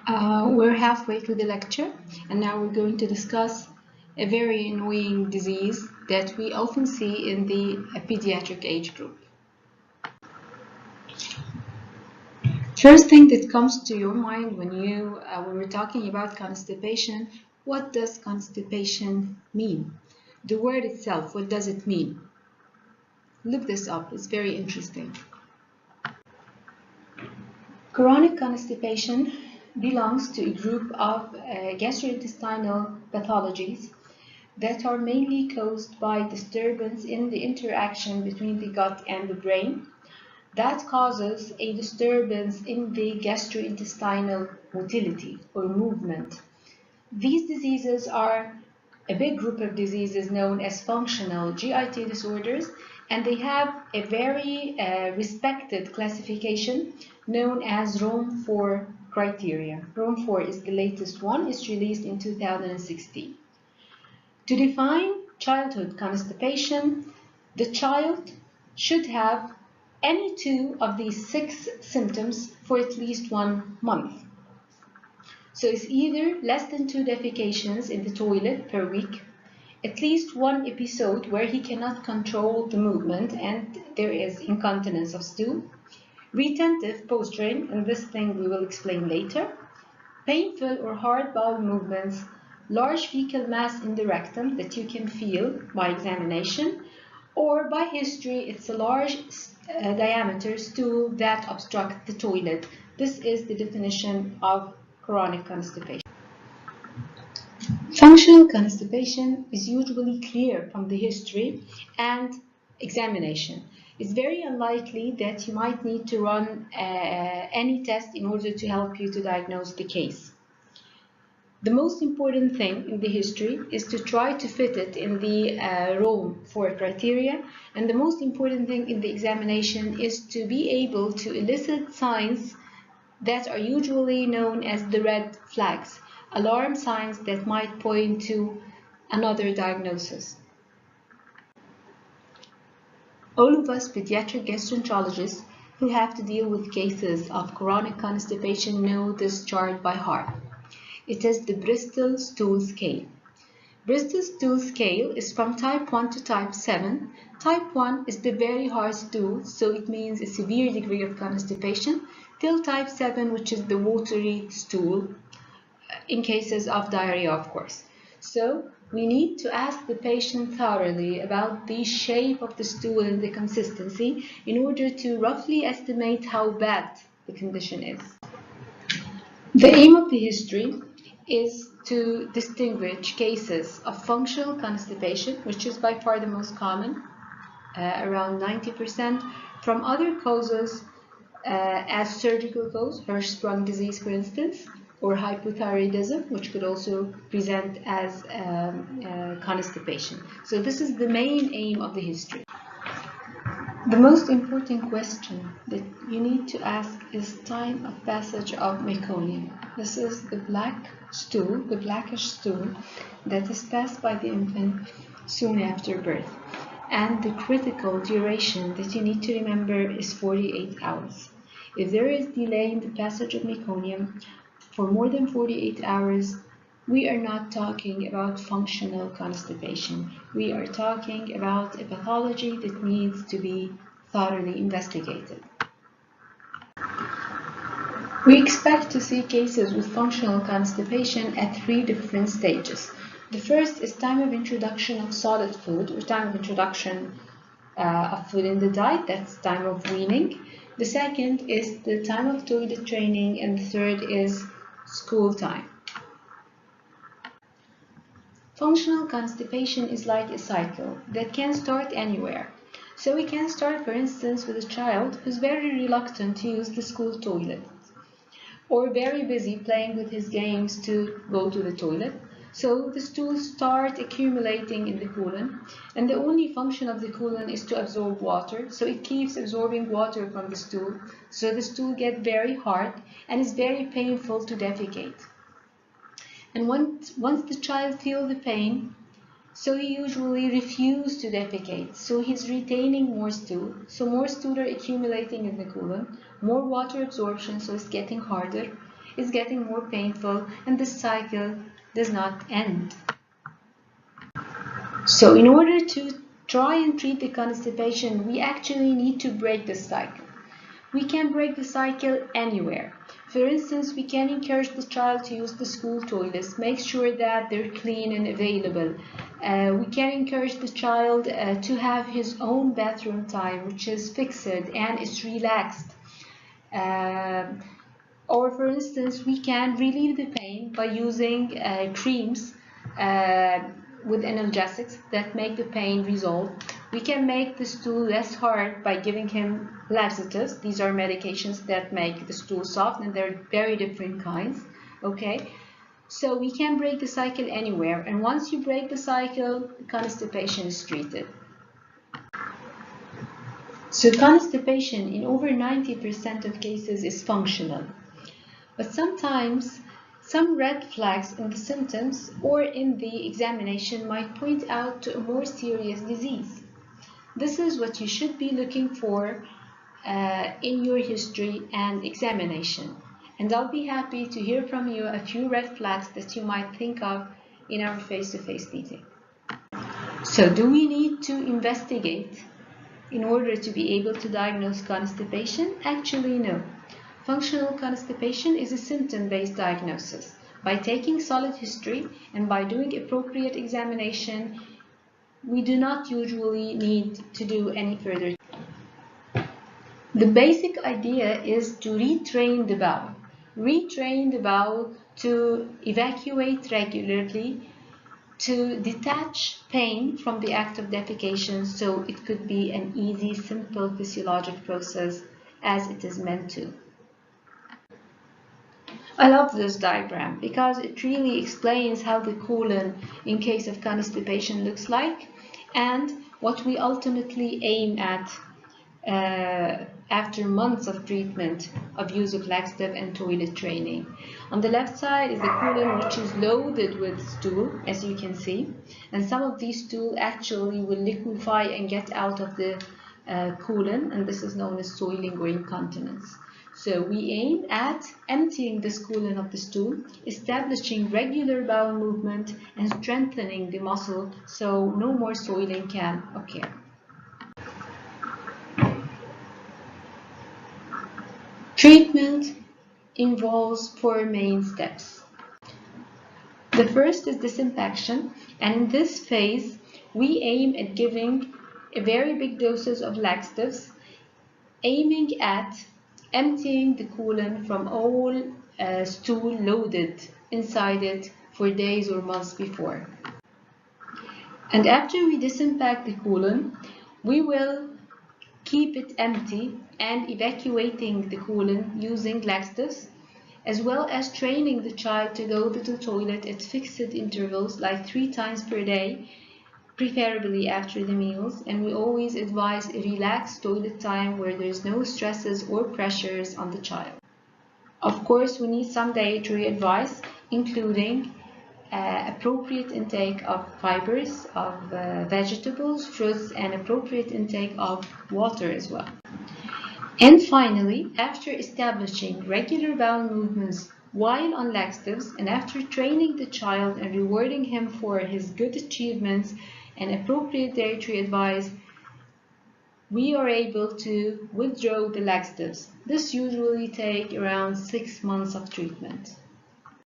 We're halfway through the lecture, and now we're going to discuss a very annoying disease that we often see in the pediatric age group. First thing that comes to your mind when we're talking about constipation, what does constipation mean? The word itself, what does it mean? Look this up, it's very interesting. Chronic constipation belongs to a group of gastrointestinal pathologies that are mainly caused by disturbance in the interaction between the gut and the brain that causes a disturbance in the gastrointestinal motility or movement. These diseases are a big group of diseases known as functional GIT disorders, and they have a very respected classification known as Rome 4 criteria. Rome 4 is the latest one. It's released in 2016. To define childhood constipation, the child should have any two of these 6 symptoms for at least 1 month. So it's either less than 2 defecations in the toilet per week, at least 1 episode where he cannot control the movement and there is incontinence of stool, retentive posturing, and this thing we will explain later, painful or hard bowel movements, large fecal mass in the rectum that you can feel by examination, or by history it's a large diameter stool that obstructs the toilet. This is the definition of chronic constipation. Functional constipation is usually clear from the history and examination. It's very unlikely that you might need to run any test in order to help you to diagnose the case. The most important thing in the history is to try to fit it in the Rome 4 criteria, and the most important thing in the examination is to be able to elicit signs that are usually known as the red flags, alarm signs that might point to another diagnosis. All of us pediatric gastroenterologists who have to deal with cases of chronic constipation know this chart by heart. It is the Bristol Stool Scale. Bristol Stool Scale is from type 1 to type 7. Type 1 is the very hard stool, so it means a severe degree of constipation, till type 7, which is the watery stool, in cases of diarrhea, of course. So we need to ask the patient thoroughly about the shape of the stool and the consistency in order to roughly estimate how bad the condition is. The aim of the history is to distinguish cases of functional constipation, which is by far the most common, around 90%, from other causes as surgical cause, Hirschsprung disease for instance, or hypothyroidism, which could also present as constipation. So this is the main aim of the history. The most important question that you need to ask is time of passage of meconium. This is the black stool, the blackish stool that is passed by the infant soon after birth. And the critical duration that you need to remember is 48 hours. If there is delay in the passage of meconium for more than 48 hours, we are not talking about functional constipation. We are talking about a pathology that needs to be thoroughly investigated. We expect to see cases with functional constipation at 3 different stages. The first is time of introduction of solid food, or time of introduction of food in the diet, that's time of weaning. The second is the time of toilet training, and the third is school time. Functional constipation is like a cycle that can start anywhere. So we can start, for instance, with a child who's very reluctant to use the school toilet, or very busy playing with his games to go to the toilet. So the stools start accumulating in the colon, and the only function of the colon is to absorb water. So it keeps absorbing water from the stool. So the stool gets very hard and is very painful to defecate. And once the child feels the pain, so he usually refuses to defecate. So he's retaining more stool. So more stool are accumulating in the colon, more water absorption, so it's getting harder. is getting more painful and the cycle does not end. So in order to try and treat the constipation, we actually need to break the cycle. We can break the cycle anywhere. For instance, we can encourage the child to use the school toilets, make sure that they're clean and available. We can encourage the child to have his own bathroom time, which is fixed and is relaxed. Or for instance, we can relieve the pain by using creams with analgesics that make the pain resolve. We can make the stool less hard by giving him laxatives. These are medications that make the stool soft, and there are very different kinds. Okay, so we can break the cycle anywhere, and once you break the cycle, constipation is treated. So constipation in over 90% of cases is functional. But sometimes some red flags in the symptoms or in the examination might point out to a more serious disease. This is what you should be looking for in your history and examination. And I'll be happy to hear from you a few red flags that you might think of in our face-to-face meeting. So, do we need to investigate in order to be able to diagnose constipation? Actually, no. Functional constipation is a symptom-based diagnosis. By taking solid history and by doing appropriate examination, we do not usually need to do any further. The basic idea is to retrain the bowel. Retrain the bowel to evacuate regularly, to detach pain from the act of defecation, so it could be an easy, simple physiologic process as it is meant to. I love this diagram because it really explains how the colon in case of constipation looks like and what we ultimately aim at after months of treatment of use of laxative and toilet training. On the left side is the colon, which is loaded with stool, as you can see, and some of these stool actually will liquefy and get out of the colon, and this is known as soiling or incontinence. So we aim at emptying this colon of the stool, establishing regular bowel movement, and strengthening the muscle so no more soiling can occur. Treatment involves 4 main steps. The first is disinfection, and in this phase, we aim at giving very big doses of laxatives, aiming at emptying the colon from all stool loaded inside it for days or months before. And after we disinfect the colon, we will keep it empty and evacuating the colon using laxatives, as well as training the child to go to the toilet at fixed intervals like 3 times per day, preferably after the meals, and we always advise a relaxed toilet time where there's no stresses or pressures on the child. Of course, we need some dietary advice, including appropriate intake of fibers, of vegetables, fruits, and appropriate intake of water as well. And finally, after establishing regular bowel movements while on laxatives and after training the child and rewarding him for his good achievements and appropriate dietary advice, we are able to withdraw the laxatives. This usually takes around 6 months of treatment.